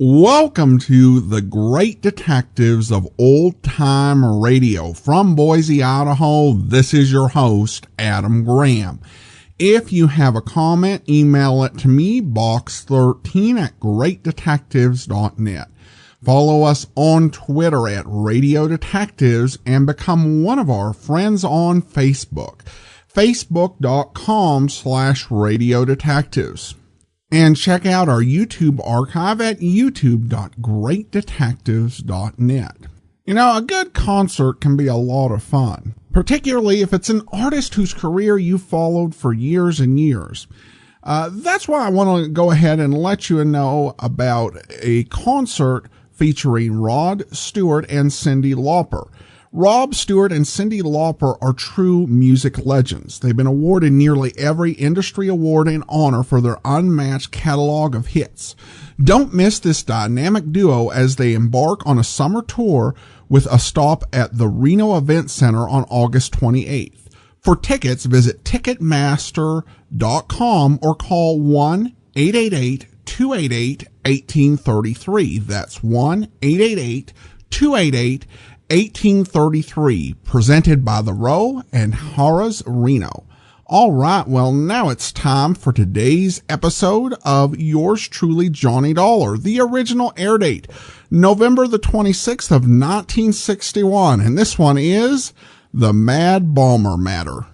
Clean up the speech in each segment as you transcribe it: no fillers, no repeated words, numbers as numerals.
Welcome to the Great Detectives of Old Time Radio. From Boise, Idaho, this is your host, Adam Graham. If you have a comment, email it to me, box13@greatdetectives.net. Follow us on Twitter at Radio Detectives and become one of our friends on Facebook, facebook.com/Radio Detectives. And check out our YouTube archive at youtube.greatdetectives.net. You know, a good concert can be a lot of fun, particularly if it's an artist whose career you followed for years and years. That's why I want to go ahead and let you know about a concert featuring Rod Stewart and Cyndi Lauper. Rob Stewart and Cyndi Lauper are true music legends. They've been awarded nearly every industry award and honor for their unmatched catalog of hits. Don't miss this dynamic duo as they embark on a summer tour with a stop at the Reno Event Center on August 28th. For tickets, visit Ticketmaster.com or call 1-888-288-1833. That's 1-888-288-1833, presented by The Row and Harrah's Reno. All right, well, now it's time for today's episode of yours truly, Johnny Dollar. The original air date, November the 26th of 1961, and this one is The Mad Bomber Matter.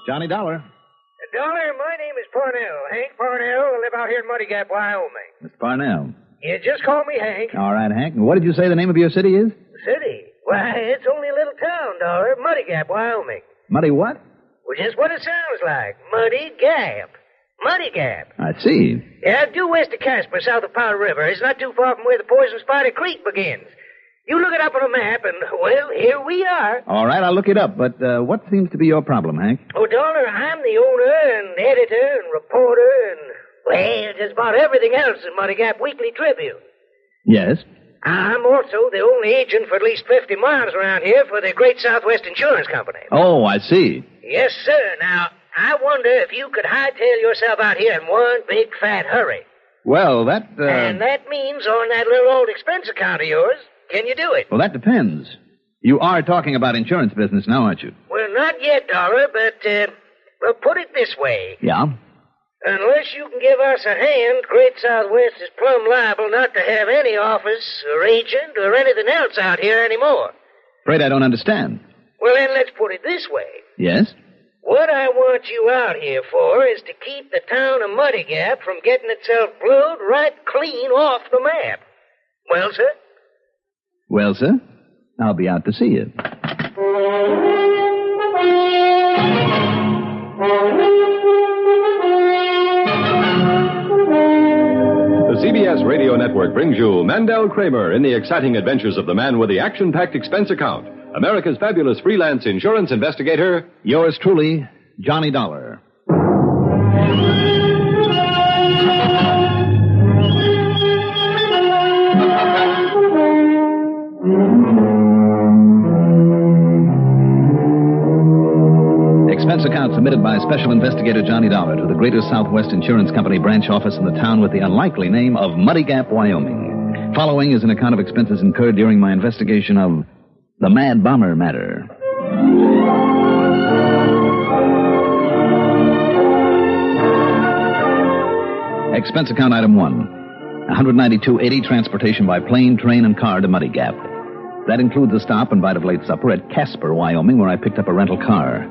Johnny Dollar. Dollar, my name is Parnell. Hank Parnell. I live out here in Muddy Gap, Wyoming. Mr. Parnell. Yeah, just call me Hank. All right, Hank. And what did you say the name of your city is? City? Why, it's only a little town, Dollar. Muddy Gap, Wyoming. Muddy what? Which is what it sounds like. Muddy Gap. Muddy Gap. I see. Yeah, due west of Casper, south of Powder River. It's not too far from where the Poison Spider Creek begins. You look it up on a map, and, well, here we are. All right, I'll look it up. But what seems to be your problem, Hank? Oh, Dollar, I'm the owner and editor and reporter and, well, just about everything else in Muddy Gap Weekly Tribune. Yes? I'm also the only agent for at least 50 miles around here for the Great Southwest Insurance Company. Oh, I see. Yes, sir. Now, I wonder if you could hightail yourself out here in one big fat hurry. Well, that, And that means on that little old expense account of yours. Can you do it? Well, that depends. You are talking about insurance business now, aren't you? Well, not yet, Dollar, but, well, put it this way. Yeah? Unless you can give us a hand, Great Southwest is plumb liable not to have any office or agent or anything else out here anymore. Afraid I don't understand. Well, then let's put it this way. Yes? What I want you out here for is to keep the town of Muddy Gap from getting itself blowed right clean off the map. Well, sir? Well, sir, I'll be out to see you. The CBS Radio Network brings you Mandel Kramer in the exciting adventures of the man with the action-packed expense account, America's fabulous freelance insurance investigator. Yours truly, Johnny Dollar. Expense account submitted by Special Investigator Johnny Dollar to the Greater Southwest Insurance Company branch office in the town with the unlikely name of Muddy Gap, Wyoming. Following is an account of expenses incurred during my investigation of the Mad Bomber Matter. Expense account item 1. $192.80 transportation by plane, train, and car to Muddy Gap. That includes a stop and bite of late supper at Casper, Wyoming, where I picked up a rental car.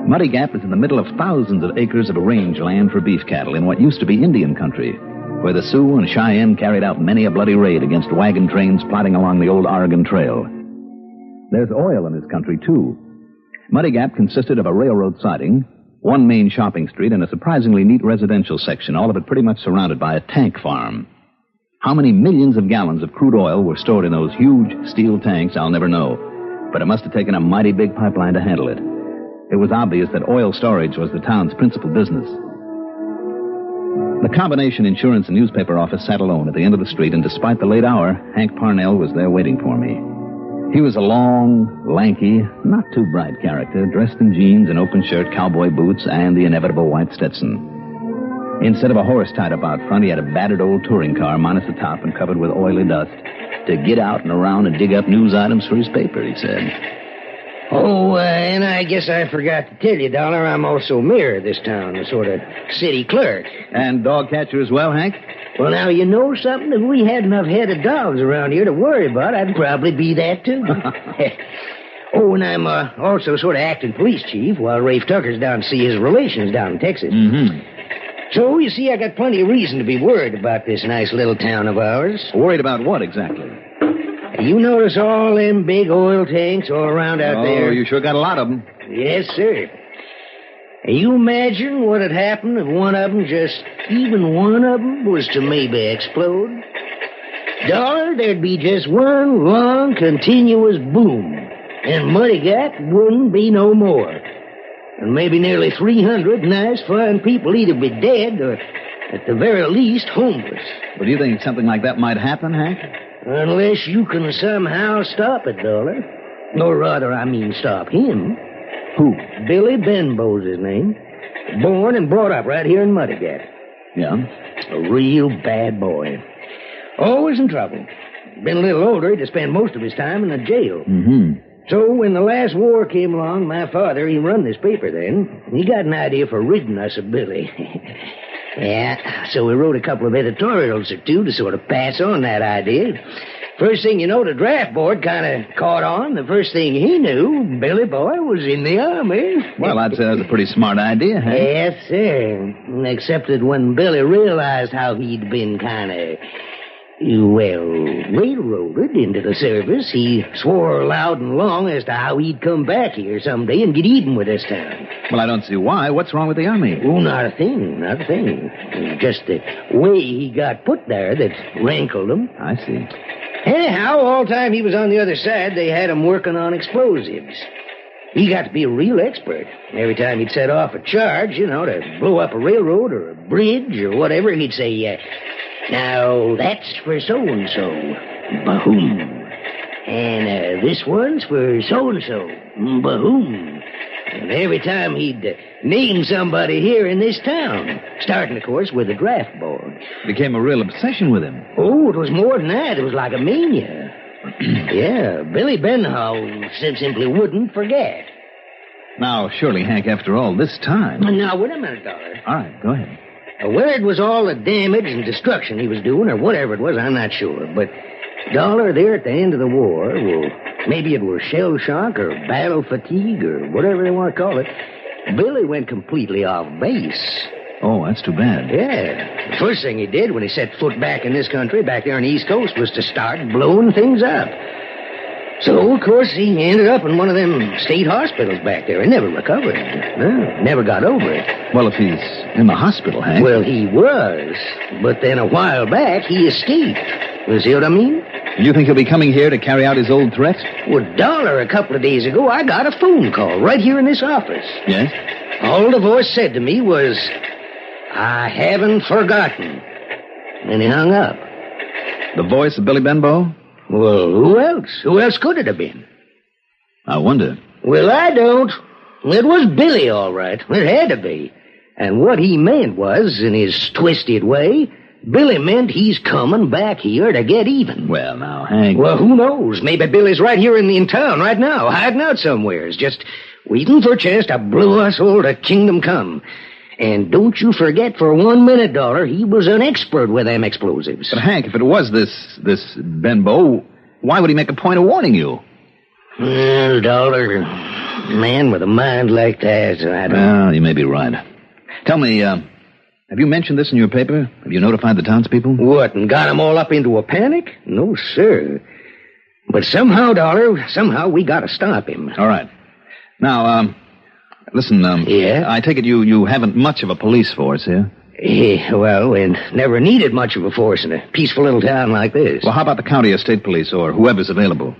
Muddy Gap is in the middle of thousands of acres of rangeland for beef cattle in what used to be Indian country, where the Sioux and Cheyenne carried out many a bloody raid against wagon trains plodding along the old Oregon Trail. There's oil in this country, too. Muddy Gap consisted of a railroad siding, one main shopping street, and a surprisingly neat residential section, all of it pretty much surrounded by a tank farm. How many millions of gallons of crude oil were stored in those huge steel tanks, I'll never know. But it must have taken a mighty big pipeline to handle it. It was obvious that oil storage was the town's principal business. The combination insurance and newspaper office sat alone at the end of the street, and despite the late hour, Hank Parnell was there waiting for me. He was a long, lanky, not too bright character, dressed in jeans, an open shirt, cowboy boots, and the inevitable white Stetson. Instead of a horse tied up out front, he had a battered old touring car, minus the top and covered with oily dust, to get out and around and dig up news items for his paper, he said. Oh, and I guess I forgot to tell you, Dollar, I'm also mayor of this town, a sort of city clerk. And dog catcher as well, Hank? Well, now, you know something? If we had enough headed dogs around here to worry about, I'd probably be that, too. Oh, and I'm also sort of acting police chief while Rafe Tucker's down to see his relations down in Texas. Mm-hmm. So, you see, I got plenty of reason to be worried about this nice little town of ours. Worried about what exactly? You notice all them big oil tanks all around out there? Oh, you sure got a lot of them. Yes, sir. You imagine what'd happen if one of them, just even one of them, was to maybe explode? Dollar, there'd be just one long, continuous boom, and Muddy Gap wouldn't be no more. And maybe nearly 300 nice, fine people either be dead or, at the very least, homeless. But do you think something like that might happen, Hank? Unless you can somehow stop it, Dollar. Or rather, I mean stop him. Who? Billy Benbow's his name. Born and brought up right here in Muddy Gap. Yeah? A real bad boy. Always in trouble. Been a little older, he'd spend most of his time in the jail. Mm-hmm. So when the last war came along, my father, he run this paper then. He got an idea for ridding us of Billy. Yeah, so we wrote a couple of editorials or two to sort of pass on that idea. First thing you know, the draft board kind of caught on. The first thing he knew, Billy Boy was in the Army. Well, I'd say that's a pretty smart idea, Hank. Yes, sir. Except that when Billy realized how he'd been kind of, railroaded into the service, he swore loud and long as to how he'd come back here someday and get even with this town. Well, I don't see why. What's wrong with the Army? Oh, not a thing, not a thing. Just the way he got put there that rankled him. I see. Anyhow, all the time he was on the other side, they had him working on explosives. He got to be a real expert. Every time he'd set off a charge, to blow up a railroad or a bridge or whatever, he'd say, now, that's for so-and-so. Bahoom. And this one's for so-and-so. Bahoom. And every time he'd name somebody here in this town, starting, of course, with the draft board. Became a real obsession with him. Oh, it was more than that. It was like a mania. Yeah, Billy Benhow simply wouldn't forget. Now, surely, Hank, after all this time... Now, wait a minute, Dollar. All right, go ahead. Where it was all the damage and destruction he was doing, or whatever it was, I'm not sure. But, Dollar, there at the end of the war, well, maybe it was shell shock or battle fatigue or whatever they want to call it, Billy went completely off base. Oh, that's too bad. Yeah. The first thing he did when he set foot back in this country, back there on the East Coast, was to start blowing things up. So, of course, he ended up in one of them state hospitals back there and never recovered. No, never got over it. Well, if he's in the hospital, Hank... Well, he was. But then a while back, he escaped. You see what I mean? You think he'll be coming here to carry out his old threat? Well, Dollar, a couple of days ago, I got a phone call right here in this office. Yes? All the voice said to me was, I haven't forgotten. And he hung up. The voice of Billy Benbow? Well, who else? Who else could it have been? I wonder. Well, I don't. It was Billy, all right. It had to be. And what he meant was, in his twisted way, Billy meant he's coming back here to get even. Well, now, Hank... Well, who knows? Maybe Billy's right here in town right now, hiding out somewheres, just waiting for a chance to blow us all to kingdom come. And don't you forget for 1 minute, Dollar, he was an expert with them explosives. But, Hank, if it was this Benbow, why would he make a point of warning you? Well, Dollar, man with a mind like that, I don't... Well, you may be right. Tell me, have you mentioned this in your paper? Have you notified the townspeople? What, and got them all up into a panic? No, sir. But somehow, Dollar, we gotta stop him. All right. Now, listen, Yeah? I take it you haven't much of a police force here? Yeah, well, we never needed much of a force in a peaceful little town like this. Well, how about the county or state police or whoever's available?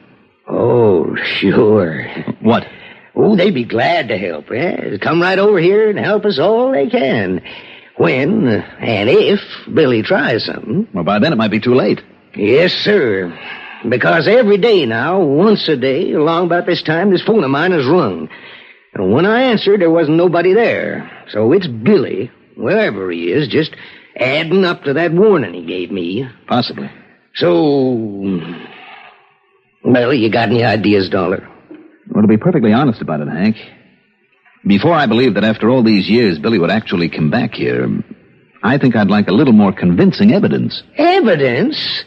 Oh, sure. What? Oh, they'd be glad to help, yeah. Come right over here and help us all they can. When and if Billy tries something. Well, by then it might be too late. Yes, sir. Because every day now, once a day, along about this time, this phone of mine has rung. And when I answered, there wasn't nobody there. So it's Billy, wherever he is, just adding up to that warning he gave me. Possibly. So, well, you got any ideas, Dollar? Well, to be perfectly honest about it, Hank, before I believed that after all these years Billy would actually come back here, I think I'd like a little more convincing evidence. Evidence?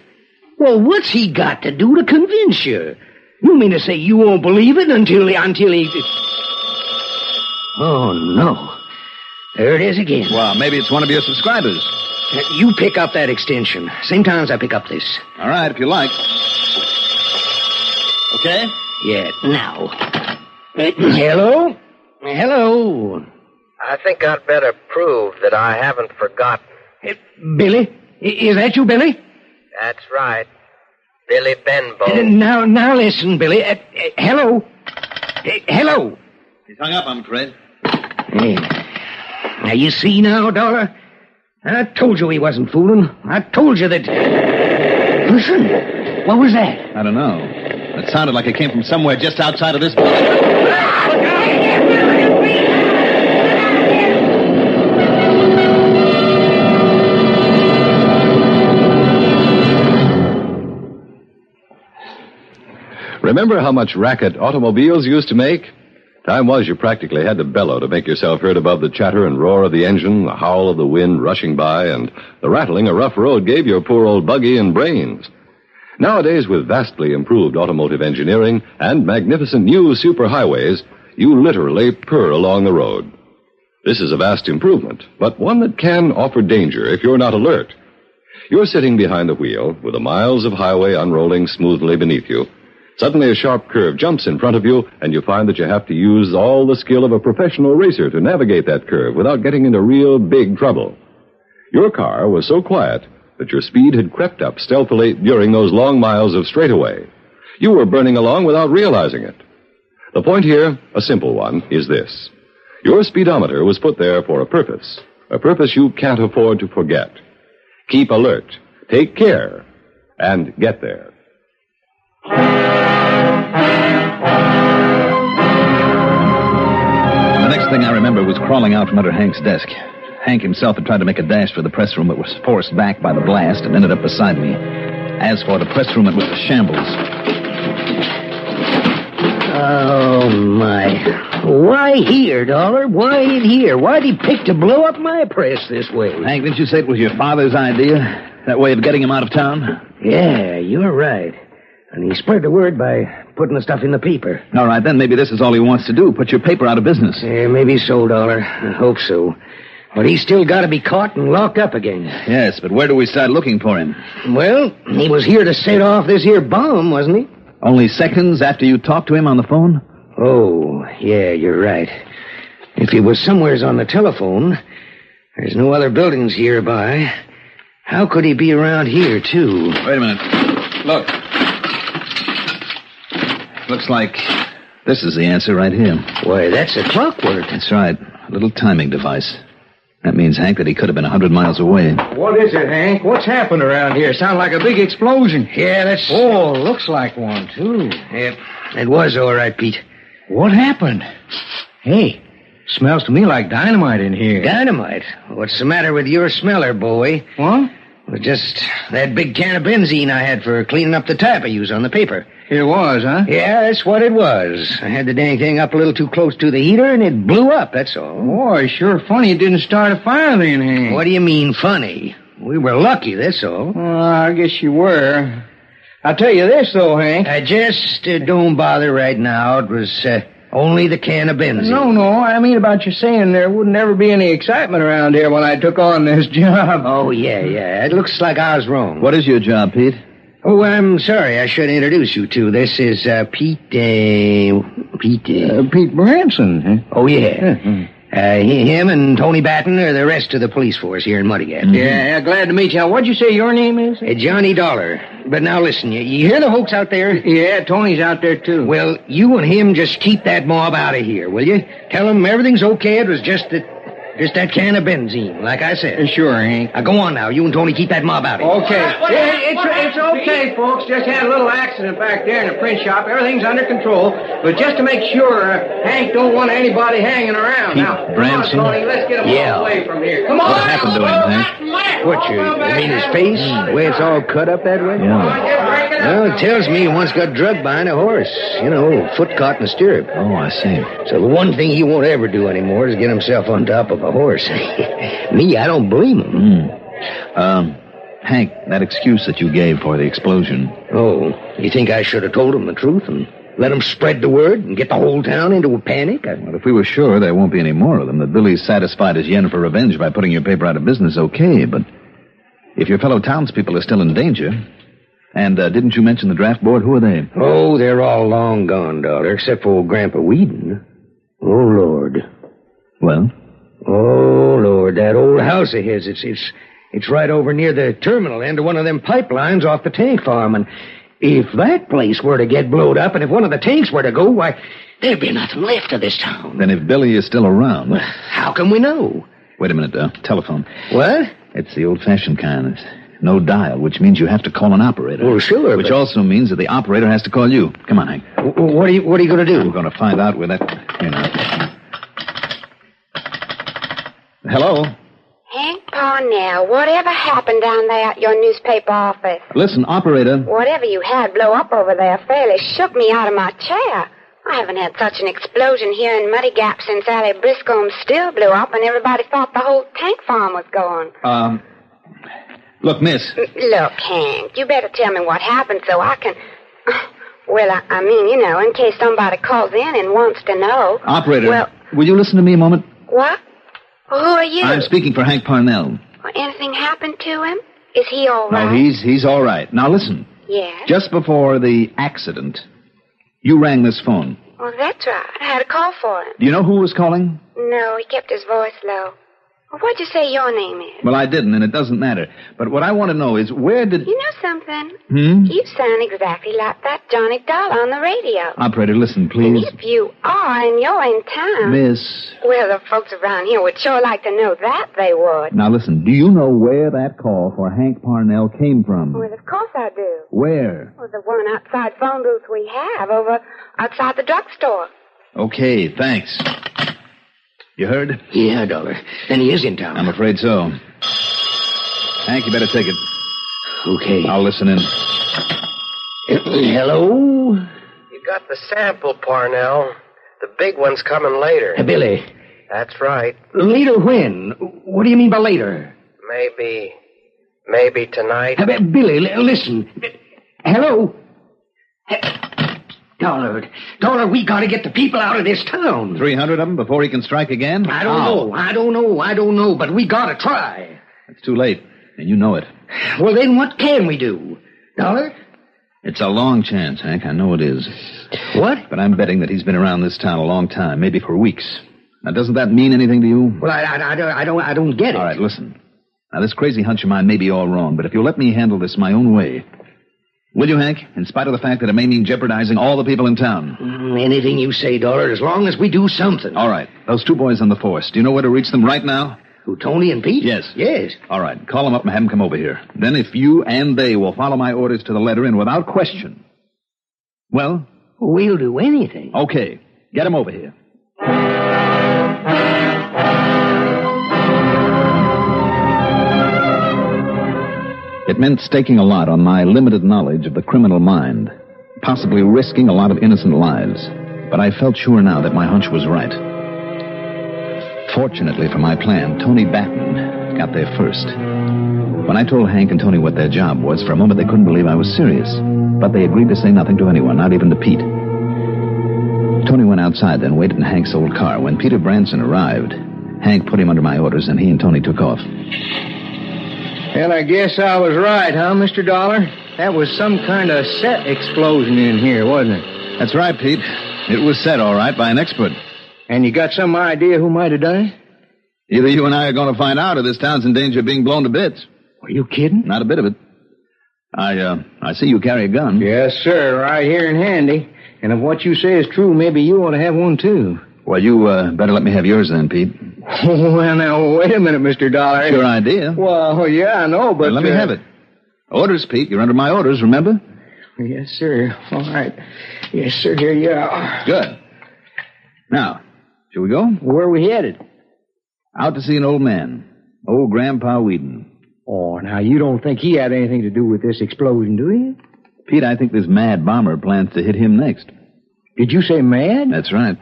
Well, what's he got to do to convince you? You mean to say you won't believe it until he... Oh, no. There it is again. Well, maybe it's one of your subscribers. You pick up that extension. Same time as I pick up this. All right, if you like. Okay? Yeah, now. Hello? Hello? I think I'd better prove that I haven't forgotten. Billy? Is that you, Billy? That's right. Billy Benbow. Now listen, Billy. Hello? Hello? He's hung up, I'm afraid. Now, you see now, Dollar? I told you he wasn't fooling. I told you that... Listen. What was that? I don't know. It sounded like it came from somewhere just outside of this building. Remember how much racket automobiles used to make? Time was you practically had to bellow to make yourself heard above the chatter and roar of the engine, the howl of the wind rushing by, and the rattling a rough road gave your poor old buggy and brains. Nowadays, with vastly improved automotive engineering and magnificent new superhighways, you literally purr along the road. This is a vast improvement, but one that can offer danger if you're not alert. You're sitting behind the wheel with the miles of highway unrolling smoothly beneath you. Suddenly a sharp curve jumps in front of you, and you find that you have to use all the skill of a professional racer to navigate that curve without getting into real big trouble. Your car was so quiet that your speed had crept up stealthily during those long miles of straightaway. You were burning along without realizing it. The point here, a simple one, is this. Your speedometer was put there for a purpose you can't afford to forget. Keep alert, take care, and get there. The next thing I remember was crawling out from under Hank's desk. Hank himself had tried to make a dash for the press room, but was forced back by the blast and ended up beside me. As for the press room, it was a shambles. Oh, my. Why here, Dollar? Why in here? Why'd he pick to blow up my press this way? Hank, didn't you say it was your father's idea? That way of getting him out of town? Yeah, you're right. And he spread the word by putting the stuff in the paper. All right, then maybe this is all he wants to do, put your paper out of business. Yeah, maybe so, Dollar. I hope so. But he's still got to be caught and locked up again. Yes, but where do we start looking for him? Well, he was here to set off this here bomb, wasn't he? Only seconds after you talked to him on the phone? Oh, yeah, you're right. If he was somewheres on the telephone, there's no other buildings nearby. How could he be around here, too? Wait a minute. Look. Looks like this is the answer right here. Why, that's a clockwork. That's right. A little timing device. That means, Hank, that he could have been 100 miles away. What is it, Hank? What's happened around here? Sounds like a big explosion. Yeah, that's... Oh, looks like one, too. Yep, it was all right, Pete. What happened? Hey, smells to me like dynamite in here. Dynamite? What's the matter with your smeller, boy? What? Well, just that big can of benzene I had for cleaning up the tap I used on the paper. It was, huh? Yeah, that's what it was. I had the dang thing up a little too close to the heater, and it blew up, that's all. Boy, sure funny it didn't start a fire then, Hank. What do you mean, funny? We were lucky, that's all. I guess you were. I'll tell you this, though, Hank. Just don't bother right now. It was only the can of benzene. No, I mean about you saying there wouldn't ever be any excitement around here when I took on this job. Oh, yeah. It looks like I was wrong. What is your job, Pete? Oh, I'm sorry. I should introduce you to. This is Pete Branson, huh? Oh, yeah. Him and Tony Batten are the rest of the police force here in Muddy Gap. Mm-hmm. Yeah, glad to meet you. What'd you say your name is? Johnny Dollar. But now listen, you hear the hoax out there? Yeah, Tony's out there, too. Well, you and him just keep that mob out of here, will you? Tell them everything's okay. It was just that... Just that can of benzene, like I said. Sure, Hank. Now, go on now. You and Tony keep that mob out of here. Okay. It's okay, folks. Just had a little accident back there in the print shop. Everything's under control. But just to make sure, Hank don't want anybody hanging around. Pete Now, Branson? come on, Tony. Let's get him all away from here. Come on. What happened to him, Hank? What, you mean his face? The way it's all cut up that way? Yeah. Well, it tells me he once got drugged behind a horse. You know, foot caught in the stirrup. Oh, I see. So the one thing he won't ever do anymore is get himself on top of a horse. Me, I don't blame him. Hank, that excuse that you gave for the explosion. Oh, you think I should have told him the truth and let him spread the word and get the whole town into a panic? Well, if we were sure there won't be any more of them, that Billy's satisfied his yen for revenge by putting your paper out of business, okay, but if your fellow townspeople are still in danger... And didn't you mention the draft board? Who are they? Oh, they're all long gone, daughter, except for old Grandpa Whedon. Oh, Lord. Well? Oh, Lord, that old house of his, it's right over near the terminal end of one of them pipelines off the tank farm, and if that place were to get blowed up, and if one of the tanks were to go, why, there'd be nothing left of this town. Then if Billy is still around... Well, how can we know? Wait a minute, telephone. What? It's the old-fashioned kind. It's no dial, which means you have to call an operator. Well, sure, Which also means that the operator has to call you. Come on, Hank. What are you going to do? I'm going to find out where that... Hello? Hank Parnell, whatever happened down there at your newspaper office? Listen, operator. Whatever you had blow up over there fairly shook me out of my chair. I haven't had such an explosion here in Muddy Gap since Allie Briscoe's still blew up and everybody thought the whole tank farm was gone. Look, miss. Look, Hank, you better tell me what happened so I can... Well, I mean, you know, in case somebody calls in and wants to know. Operator, well, will you listen to me a moment? What? Well, who are you? I'm speaking for Hank Parnell. Well, anything happened to him? Is he all right? No, he's all right. Now, listen. Yeah? Just before the accident, you rang this phone. Well, that's right. I had a call for him. Do you know who was calling? No, he kept his voice low. Well, what'd you say your name is? Well, I didn't, and it doesn't matter. But what I want to know is, where did... You know something? You sound exactly like that Johnny Doll on the radio. Operator, listen, please. And if you are and you're in town... Miss... Well, the folks around here would sure like to know that, they would. Now, listen, do you know where that call for Hank Parnell came from? Well, of course I do. Where? Well, the one outside phone booth we have over outside the drugstore. Okay, thanks. You heard? Yeah, dollar. Then he is in town. I'm afraid so. Hank, you better take it. Okay. I'll listen in. Hello? You got the sample, Parnell. The big one's coming later. Billy. That's right. Later when? What do you mean by later? Maybe tonight. Billy, listen. Hello? Dollar, we gotta get the people out of this town. 300 of them before he can strike again? I don't know, but we gotta try. It's too late, and you know it. Well, then what can we do? Dollar? It's a long chance, Hank. I know it is. What? But I'm betting that he's been around this town a long time, maybe for weeks. Now, doesn't that mean anything to you? Well, I don't get it. All right, listen. Now, this crazy hunch of mine may be all wrong, but if you'll let me handle this my own way... Will you, Hank? In spite of the fact that it may mean jeopardizing all the people in town. Anything you say, Dollar, as long as we do something. All right. Those two boys on the force. Do you know where to reach them right now? Who, Tony and Pete? Yes. Yes. All right. Call them up and have them come over here. Then if you and they will follow my orders to the letter and without question... Well? We'll do anything. Okay. Get them over here. It meant staking a lot on my limited knowledge of the criminal mind, possibly risking a lot of innocent lives. But I felt sure now that my hunch was right. Fortunately for my plan, Tony Batten got there first. When I told Hank and Tony what their job was, for a moment they couldn't believe I was serious. But they agreed to say nothing to anyone, not even to Pete. Tony went outside, then waited in Hank's old car. When Peter Branson arrived, Hank put him under my orders, and he and Tony took off. Well, I guess I was right, huh, Mr. Dollar? That was some kind of set explosion in here, wasn't it? That's right, Pete. It was set all right by an expert. And you got some idea who might have done it? Either you and I are going to find out or this town's in danger of being blown to bits. Are you kidding? Not a bit of it. I see you carry a gun. Yes, sir, right here in handy. And if what you say is true, maybe you ought to have one, too. Well, you better let me have yours then, Pete. Well, now, wait a minute, Mr. Dollar. It's your idea. Well, yeah, I know, but... Well, let me have it. Orders, Pete. You're under my orders, remember? Yes, sir. All right. Yes, sir. Here you are. Good. Now, shall we go? Where are we headed? Out to see an old man. Old Grandpa Whedon. Oh, now, you don't think he had anything to do with this explosion, do you? Pete, I think this mad bomber plans to hit him next. Did you say mad? That's right.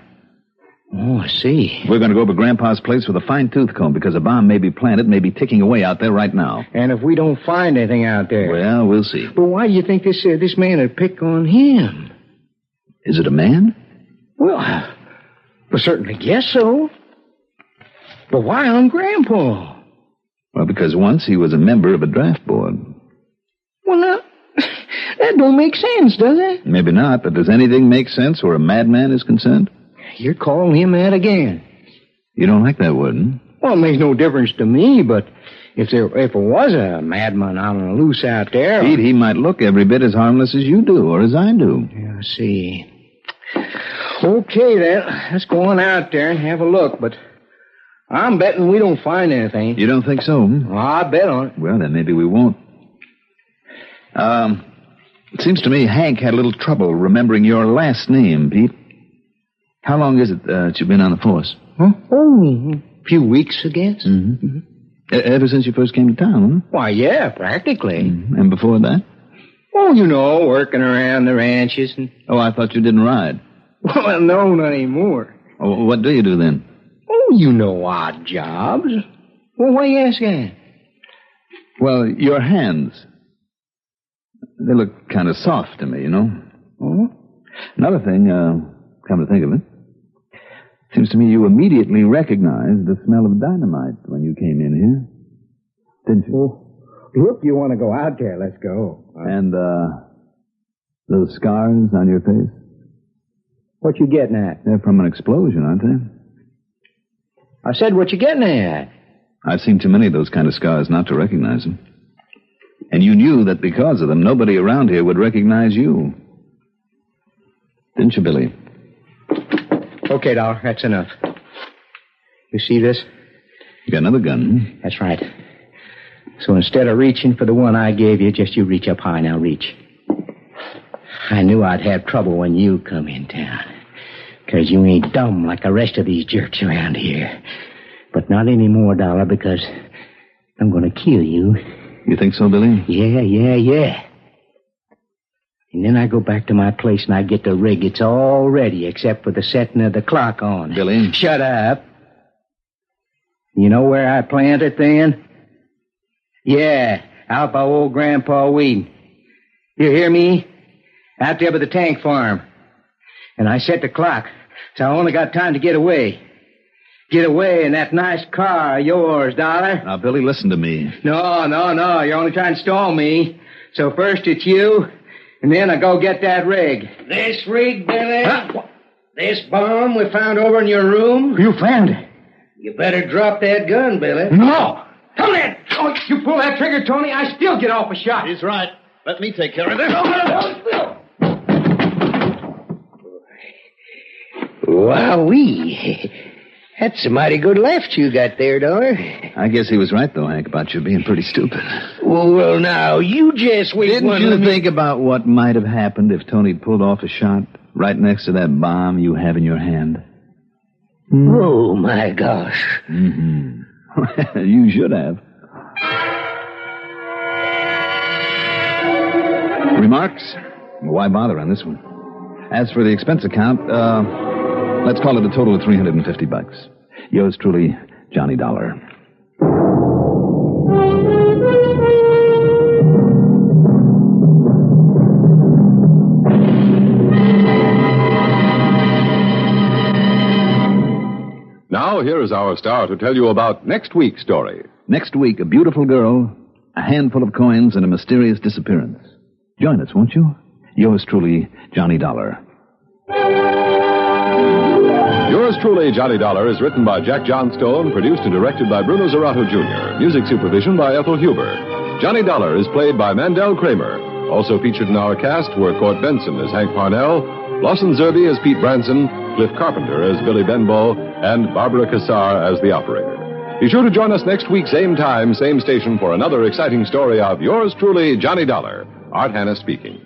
Oh, I see. We're going to go over Grandpa's place with a fine-tooth comb because a bomb may be planted, may be ticking away out there right now. And if we don't find anything out there? Well, we'll see. But why do you think this man would pick on him? Is it a man? Well, I certainly guess so. But why on Grandpa? Well, because once he was a member of a draft board. Well, now, that don't make sense, does it? Maybe not, but does anything make sense where a madman is concerned? You're calling him mad again. You don't like that word, huh? Well, it makes no difference to me, but if it was a madman out on the loose out there... Pete, he might look every bit as harmless as you do, or as I do. Yeah, I see. Okay, then. Let's go on out there and have a look, but I'm betting we don't find anything. You don't think so, huh? Well, I bet on it. Well, then maybe we won't. It seems to me Hank had a little trouble remembering your last name, Pete. How long is it that you've been on the force? Huh? Oh, a few weeks, I guess. Mm-hmm. Ever since you first came to town, huh? Why, yeah, practically. Mm-hmm. And before that? Oh, you know, working around the ranches and... Oh, I thought you didn't ride. Well, no, not anymore. Oh, what do you do then? Oh, you know, odd jobs. Well, why are you asking? Well, your hands. They look kind of soft to me, you know. Oh? Another thing, come to think of it, seems to me you immediately recognized the smell of dynamite when you came in here. Didn't you? Oh, look, you want to go out there, let's go. And, those scars on your face? What you getting at? They're from an explosion, aren't they? I said, what you getting at? I've seen too many of those kind of scars not to recognize them. And you knew that because of them, nobody around here would recognize you. Didn't you, Billy? Okay, Dollar, that's enough. You see this? You got another gun, That's right. So instead of reaching for the one I gave you, just you reach up high. Now reach. I knew I'd have trouble when you come in town. Because you ain't dumb like the rest of these jerks around here. But not anymore, Dollar, because I'm going to kill you. You think so, Billy? Yeah. And then I go back to my place and I get the rig. It's all ready except for the setting of the clock on. Billy? Shut up. You know where I plant it then? Yeah, out by old Grandpa Whedon. You hear me? Out there by the tank farm. And I set the clock, so I only got time to get away. Get away in that nice car of yours, Dollar. Now, Billy, listen to me. No. You're only trying to stall me. So first it's you, and then I go get that rig. This rig, Billy? Huh? This bomb we found over in your room? You found it. You better drop that gun, Billy. No! Come in! Oh, you pull that trigger, Tony, I still get off a shot. He's right. Let me take care of this. Wowee. That's a mighty good left you got there, Dollar. I guess he was right, though, Hank, about you being pretty stupid. Well, now, you just wait. Didn't you think about what might have happened if Tony'd pulled off a shot right next to that bomb you have in your hand? Oh, my gosh. Mm-hmm. You should have. Remarks? Why bother on this one? As for the expense account, let's call it a total of $350. Yours truly, Johnny Dollar. Now, here is our star to tell you about next week's story. Next week, a beautiful girl, a handful of coins, and a mysterious disappearance. Join us, won't you? Yours truly, Johnny Dollar. Yours truly, Johnny Dollar, is written by Jack Johnstone, produced and directed by Bruno Zerato, Jr., music supervision by Ethel Huber. Johnny Dollar is played by Mandel Kramer. Also featured in our cast were Court Benson as Hank Parnell, Lawson Zerby as Pete Branson, Cliff Carpenter as Billy Benbow, and Barbara Cassar as the operator. Be sure to join us next week, same time, same station, for another exciting story of yours truly, Johnny Dollar. Art Hanna speaking.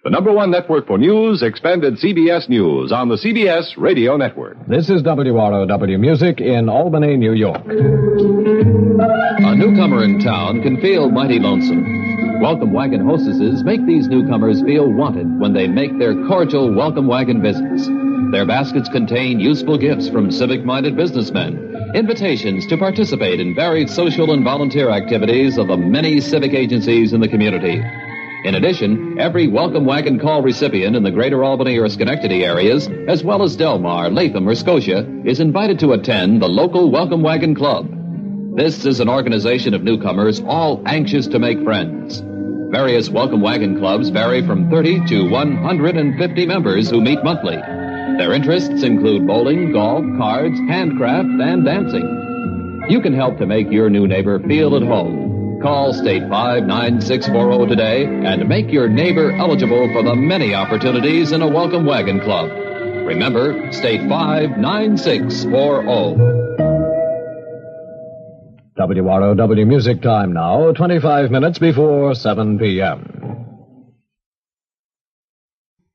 The #1 network for news, expanded CBS News on the CBS Radio Network. This is WROW Music in Albany, New York. A newcomer in town can feel mighty lonesome. Welcome Wagon hostesses make these newcomers feel wanted when they make their cordial Welcome Wagon visits. Their baskets contain useful gifts from civic-minded businessmen, invitations to participate in varied social and volunteer activities of the many civic agencies in the community. In addition, every Welcome Wagon call recipient in the greater Albany or Schenectady areas, as well as Delmar, Latham, or Scotia, is invited to attend the local Welcome Wagon Club. This is an organization of newcomers all anxious to make friends. Various Welcome Wagon clubs vary from 30 to 150 members who meet monthly. Their interests include bowling, golf, cards, handcraft, and dancing. You can help to make your new neighbor feel at home. Call State 59640 today and make your neighbor eligible for the many opportunities in a Welcome Wagon Club. Remember, State 59640. WROW Music Time now, 25 minutes before 7 p.m.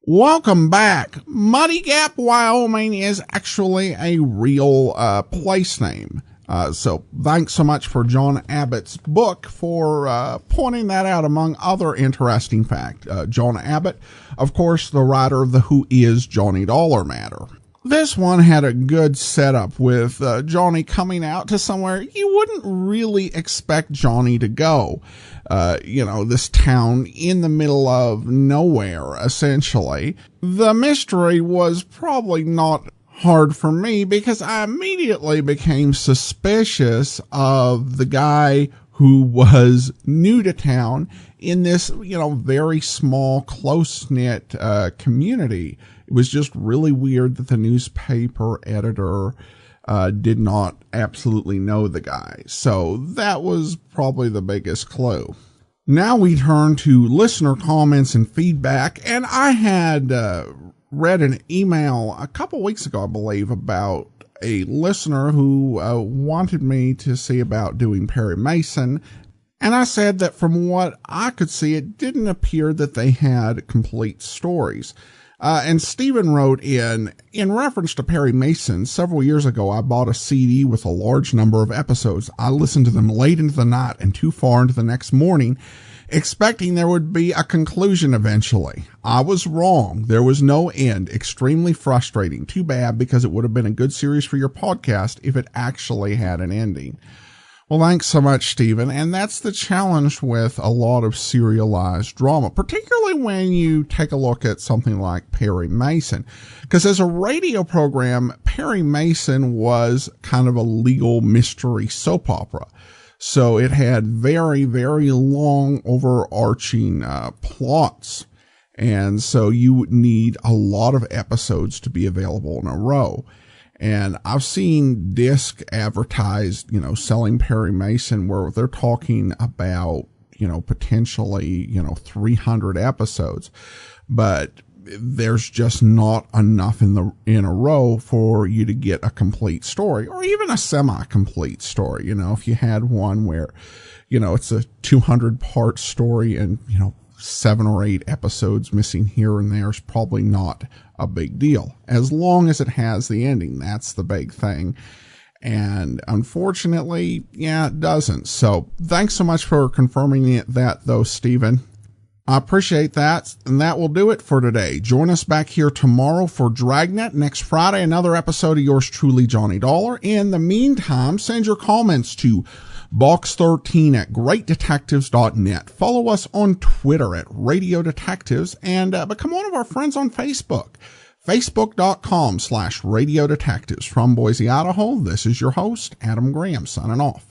Welcome back. Muddy Gap, Wyoming is actually a real place name. So thanks so much for John Abbott's book for pointing that out, among other interesting facts. John Abbott, of course, the writer of the Who Is Johnny Dollar matter. This one had a good setup with Johnny coming out to somewhere you wouldn't really expect Johnny to go. This town in the middle of nowhere, essentially. The mystery was probably not hard for me because I immediately became suspicious of the guy who was new to town in this, very small, close-knit community. It was just really weird that the newspaper editor did not absolutely know the guy. So that was probably the biggest clue. Now we turn to listener comments and feedback, and I had read an email a couple weeks ago, I believe, about a listener who wanted me to see about doing Perry Mason. And I said that from what I could see, it didn't appear that they had complete stories. And Stephen wrote in reference to Perry Mason, several years ago, I bought a CD with a large number of episodes. I listened to them late into the night and too far into the next morning, expecting there would be a conclusion eventually. I was wrong. There was no end. Extremely frustrating. Too bad, because it would have been a good series for your podcast if it actually had an ending. Well, thanks so much, Stephen. And that's the challenge with a lot of serialized drama, particularly when you take a look at something like Perry Mason. Because as a radio program, Perry Mason was kind of a legal mystery soap opera. So it had very, very long overarching plots. And so you would need a lot of episodes to be available in a row. And I've seen disc advertised, selling Perry Mason, where they're talking about, potentially, 300 episodes, but there's just not enough in a row for you to get a complete story, or even a semi-complete story. If you had one where, it's a 200-part story and, 7 or 8 episodes missing here and there is probably not a big deal, as long as it has the ending. That's the big thing. And unfortunately, it doesn't. So thanks so much for confirming that, though, Stephen. I appreciate that. And that will do it for today. Join us back here tomorrow for Dragnet. Next Friday, another episode of yours truly, Johnny Dollar. In the meantime, send your comments to box13@greatdetectives.net. Follow us on Twitter at Radio Detectives, and become one of our friends on Facebook. Facebook.com/Radio Detectives. From Boise, Idaho, this is your host, Adam Graham, signing off.